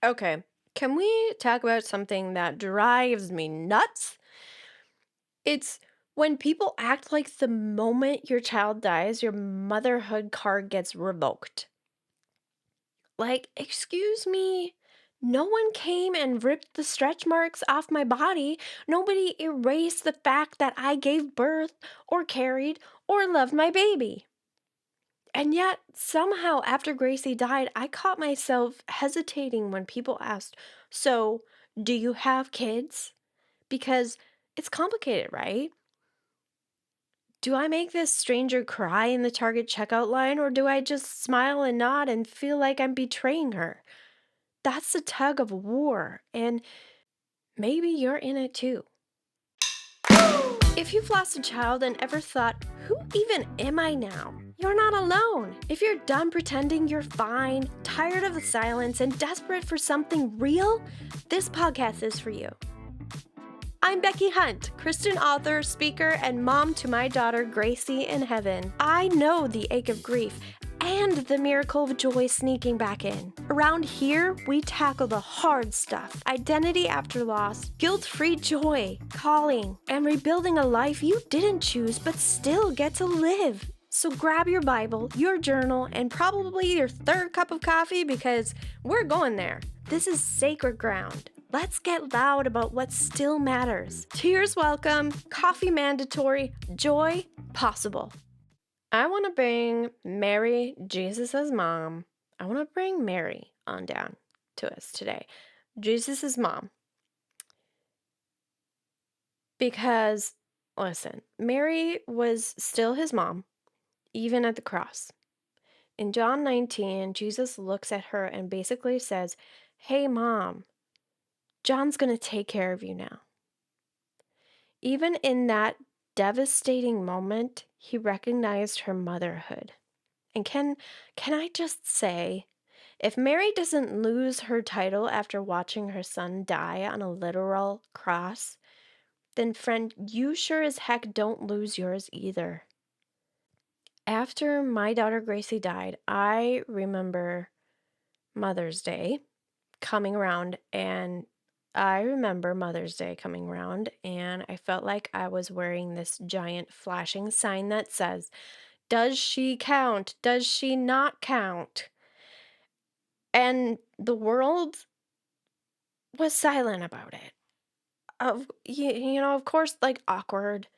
Okay, can we talk about something that drives me nuts? It's when people act like the moment your child dies, your motherhood card gets revoked. Like, excuse me? No one came and ripped the stretch marks off my body. Nobody erased the fact that I gave birth or carried or loved my baby. And yet, somehow, after Gracie died, I caught myself hesitating when people asked, "So, do you have kids?" Because it's complicated, right? Do I make this stranger cry in the Target checkout line, or do I just smile and nod and feel like I'm betraying her? That's the tug of war, and maybe you're in it too. If you've lost a child and ever thought, who even am I now? You're not alone. If you're done pretending you're fine, tired of the silence, and desperate for something real, this podcast is for you. I'm Becky Hunt, Christian author, speaker, and mom to my daughter Gracie in heaven. I know the ache of grief and the miracle of joy sneaking back in. Around here, we tackle the hard stuff: identity after loss, guilt-free joy, calling, and rebuilding a life you didn't choose but still get to live. So grab your Bible, your journal, and probably your third cup of coffee because we're going there. This is sacred ground. Let's get loud about what still matters. Tears welcome, coffee mandatory, joy possible. I want to bring Mary, Jesus' mom. I want to bring Mary on down to us today. Jesus' mom. Because, listen, Mary was still his mom, even at the cross. In John 19, Jesus looks at her and basically says, "Hey, mom, John's going to take care of you now." Even in that devastating moment, he recognized her motherhood. And can I just say, if Mary doesn't lose her title after watching her son die on a literal cross, then friend, you sure as heck don't lose yours either. After my daughter Gracie died, I remember Mother's Day coming around, and I felt like I was wearing this giant flashing sign that says, "Does she count? Does she not count?" And the world was silent about it. Of course, like, awkward.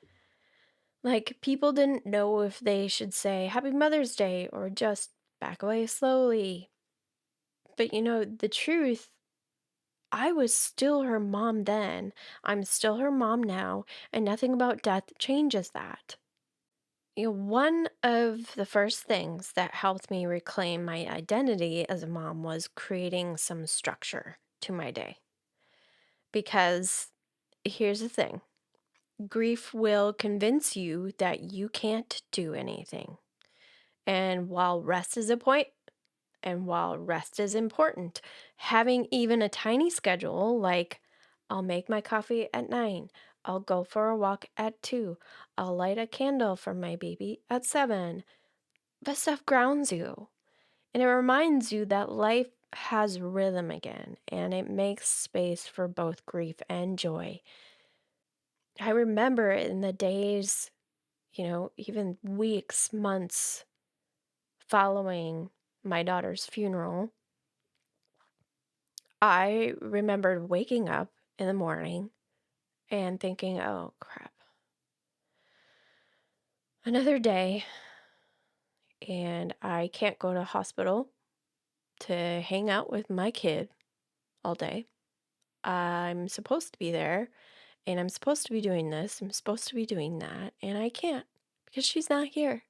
Like, people didn't know if they should say Happy Mother's Day or just back away slowly. But the truth, I was still her mom then. I'm still her mom now, and nothing about death changes that. One of the first things that helped me reclaim my identity as a mom was creating some structure to my day. Because here's the thing: grief will convince you that you can't do anything. And while rest is a point, and while rest is important, having even a tiny schedule like I'll make my coffee at 9, I'll go for a walk at 2, I'll light a candle for my baby at 7, that stuff grounds you. And it reminds you that life has rhythm again, and it makes space for both grief and joy. I remember in the days, even weeks, months following my daughter's funeral, I remembered waking up in the morning and thinking, oh crap, another day, and I can't go to hospital to hang out with my kid all day. I'm supposed to be there, and I'm supposed to be doing this, I'm supposed to be doing that, and I can't because she's not here.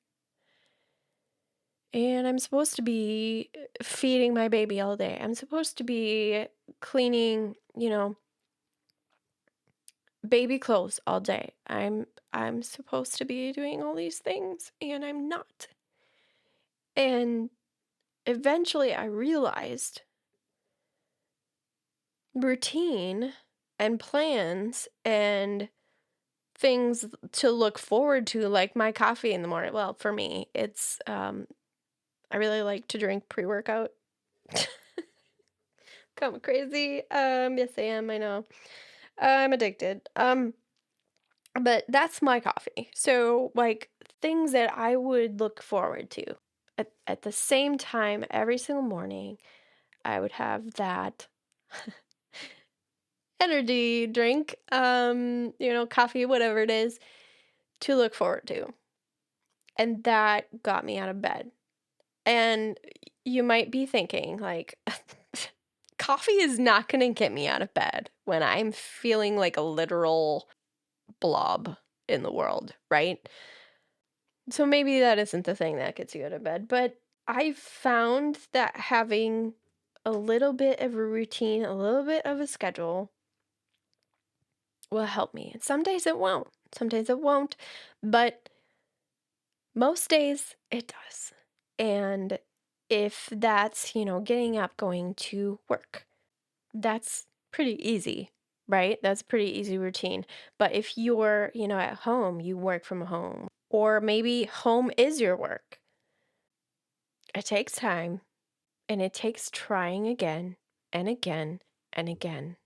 And I'm supposed to be feeding my baby all day. I'm supposed to be cleaning, baby clothes all day. I'm supposed to be doing all these things, and I'm not. And eventually I realized routine and plans and things to look forward to, like my coffee in the morning. Well, for me, it's I really like to drink pre-workout. Come crazy. Yes, I am. I know. I'm addicted. But that's my coffee. So, like, things that I would look forward to at the same time every single morning, I would have that energy drink, coffee, whatever it is, to look forward to. And that got me out of bed. And you might be thinking, like, coffee is not going to get me out of bed when I'm feeling like a literal blob in the world, right? So maybe that isn't the thing that gets you out of bed, but I found that having a little bit of a routine, a little bit of a schedule will help me. And some days it won't. Some days it won't, but most days it does. And if that's, getting up, going to work, that's pretty easy, right? That's pretty easy routine. But if you're, at home, you work from home, or maybe home is your work, it takes time and it takes trying again and again and again.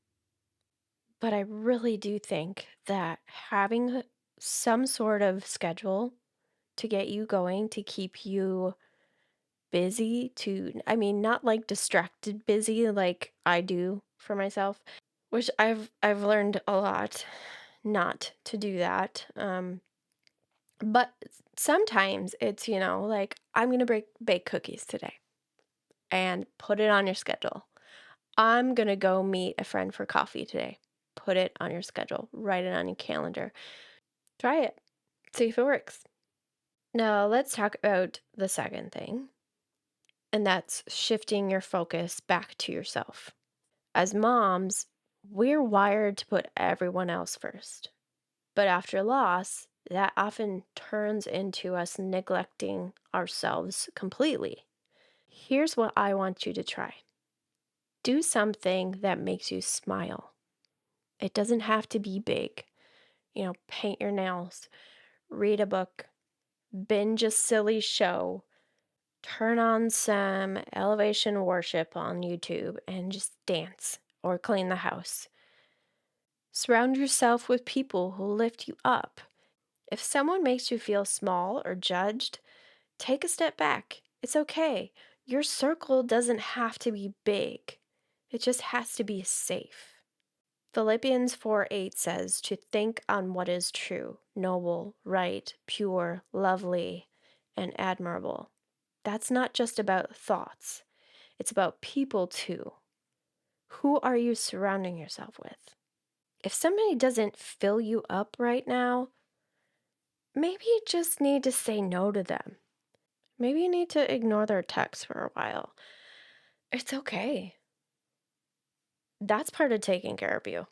But I really do think that having some sort of schedule to get you going, to keep you busy, I mean, not like distracted busy like I do for myself, which I've learned a lot not to do that. But sometimes it's, like I'm gonna bake cookies today and put it on your schedule. I'm gonna go meet a friend for coffee today. Put it on your schedule. Write it on your calendar. Try it. See if it works. Now, let's talk about the second thing, and that's shifting your focus back to yourself. As moms, we're wired to put everyone else first. But after loss, that often turns into us neglecting ourselves completely. Here's what I want you to try: do something that makes you smile. It doesn't have to be big. Paint your nails, read a book, binge a silly show, turn on some elevation worship on YouTube and just dance or clean the house. Surround yourself with people who lift you up. If someone makes you feel small or judged, take a step back. It's okay. Your circle doesn't have to be big, it just has to be safe. Philippians 4:8 says to think on what is true, noble, right, pure, lovely, and admirable. That's not just about thoughts, it's about people too. Who are you surrounding yourself with? If somebody doesn't fill you up right now, maybe you just need to say no to them. Maybe you need to ignore their texts for a while. It's okay. That's part of taking care of you.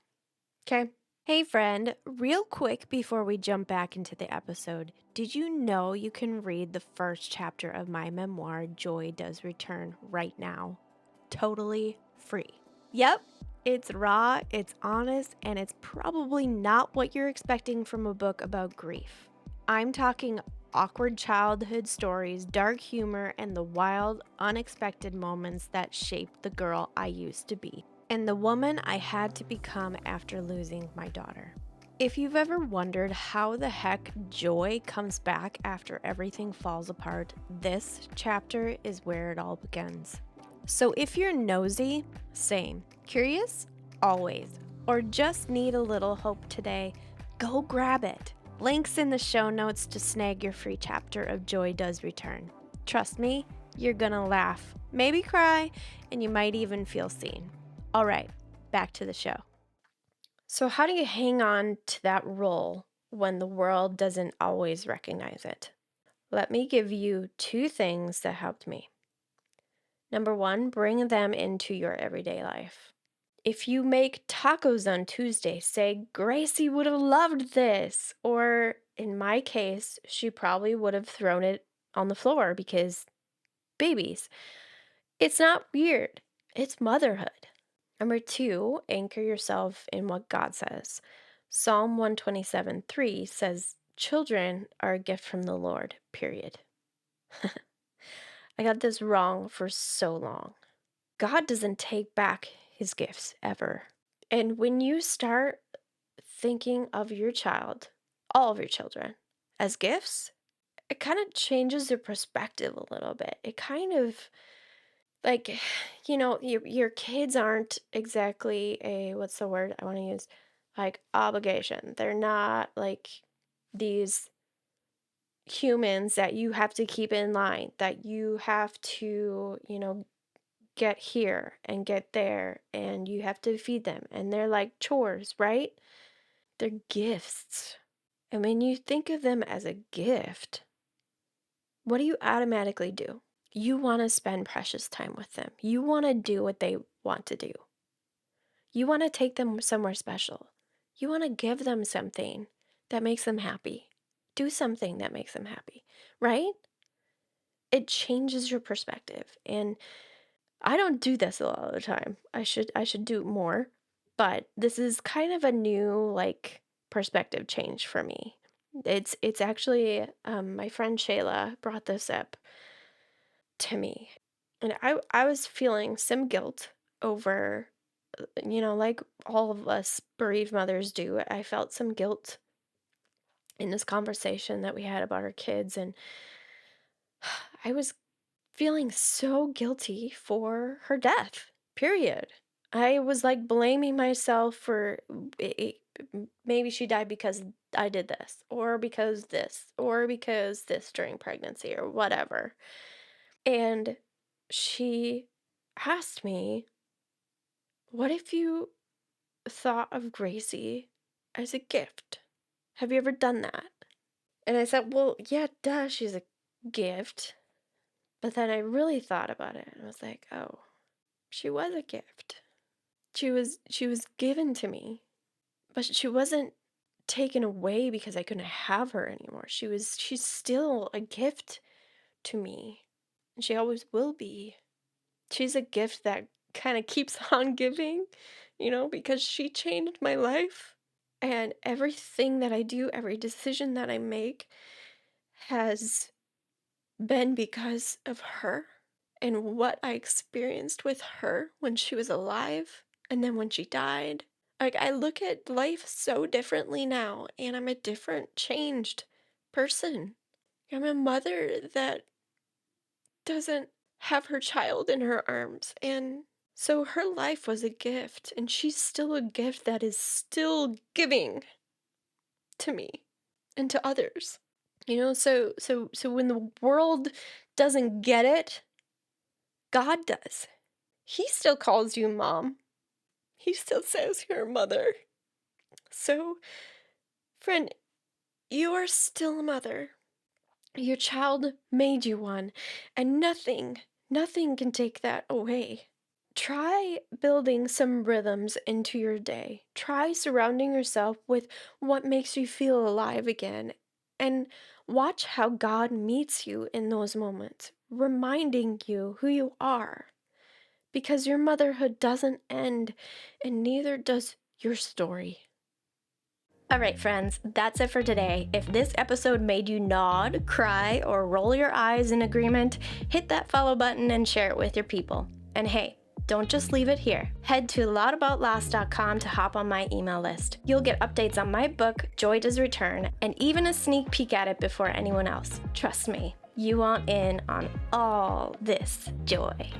Okay? Hey, friend, real quick before we jump back into the episode, did you know you can read the first chapter of my memoir, Joy Does Return, right now? Totally free. Yep, it's raw, it's honest, and it's probably not what you're expecting from a book about grief. I'm talking awkward childhood stories, dark humor, and the wild, unexpected moments that shaped the girl I used to be, and the woman I had to become after losing my daughter. If you've ever wondered how the heck joy comes back after everything falls apart, this chapter is where it all begins. So if you're nosy, same. Curious? Always. Or just need a little hope today, go grab it. Links in the show notes to snag your free chapter of Joy Does Return. Trust me, you're gonna laugh, maybe cry, and you might even feel seen. All right, back to the show. So how do you hang on to that role when the world doesn't always recognize it? Let me give you two things that helped me. Number one, bring them into your everyday life. If you make tacos on Tuesday, say, Gracie would have loved this. Or in my case, she probably would have thrown it on the floor because babies. It's not weird, it's motherhood. Number two, anchor yourself in what God says. Psalm 127:3 says, children are a gift from the Lord, period. I got this wrong for so long. God doesn't take back his gifts ever. And when you start thinking of your child, all of your children, as gifts, it kind of changes your perspective a little bit. It kind of like, your kids aren't exactly a, what's the word I want to use? Like obligation. They're not like these humans that you have to keep in line, that you have to, get here and get there, and you have to feed them. And they're like chores, right? They're gifts. And when you think of them as a gift, what do you automatically do? You want to spend precious time with them. You want to do what they want to do. You want to take them somewhere special. You want to give them something that makes them happy. Do something that makes them happy, right? It changes your perspective. And I don't do this a lot of the time. I should do it more, but this is kind of a new like perspective change for me. It's actually my friend Shayla brought this up to me, and I was feeling some guilt over, like all of us bereaved mothers do. I felt some guilt in this conversation that we had about our kids, and I was feeling so guilty for her death, period. I was like blaming myself for maybe she died because I did this, or because this during pregnancy, or whatever. And she asked me, what if you thought of Gracie as a gift? Have you ever done that? And I said, well, yeah, duh, she's a gift. But then I really thought about it and I was like, oh, she was a gift. She was given to me, but she wasn't taken away because I couldn't have her anymore. She's still a gift to me. And she always will be. She's a gift that kind of keeps on giving, because she changed my life. And everything that I do, every decision that I make has been because of her and what I experienced with her when she was alive and then when she died. Like, I look at life so differently now, and I'm a different, changed person. I'm a mother that doesn't have her child in her arms, and so her life was a gift, and she's still a gift that is still giving to me and to others. So when the world doesn't get it, God does. He still calls you mom. He still says you're a mother. So, friend, you are still a mother. Your child made you one, and nothing can take that away. Try building some rhythms into your day. Try surrounding yourself with what makes you feel alive again. And watch how God meets you in those moments, reminding you who you are. Because your motherhood doesn't end, and neither does your story. All right, friends, that's it for today. If this episode made you nod, cry, or roll your eyes in agreement, hit that follow button and share it with your people. And hey, don't just leave it here. Head to loudaboutloss.com to hop on my email list. You'll get updates on my book, Joy Does Return, and even a sneak peek at it before anyone else. Trust me, you want in on all this joy.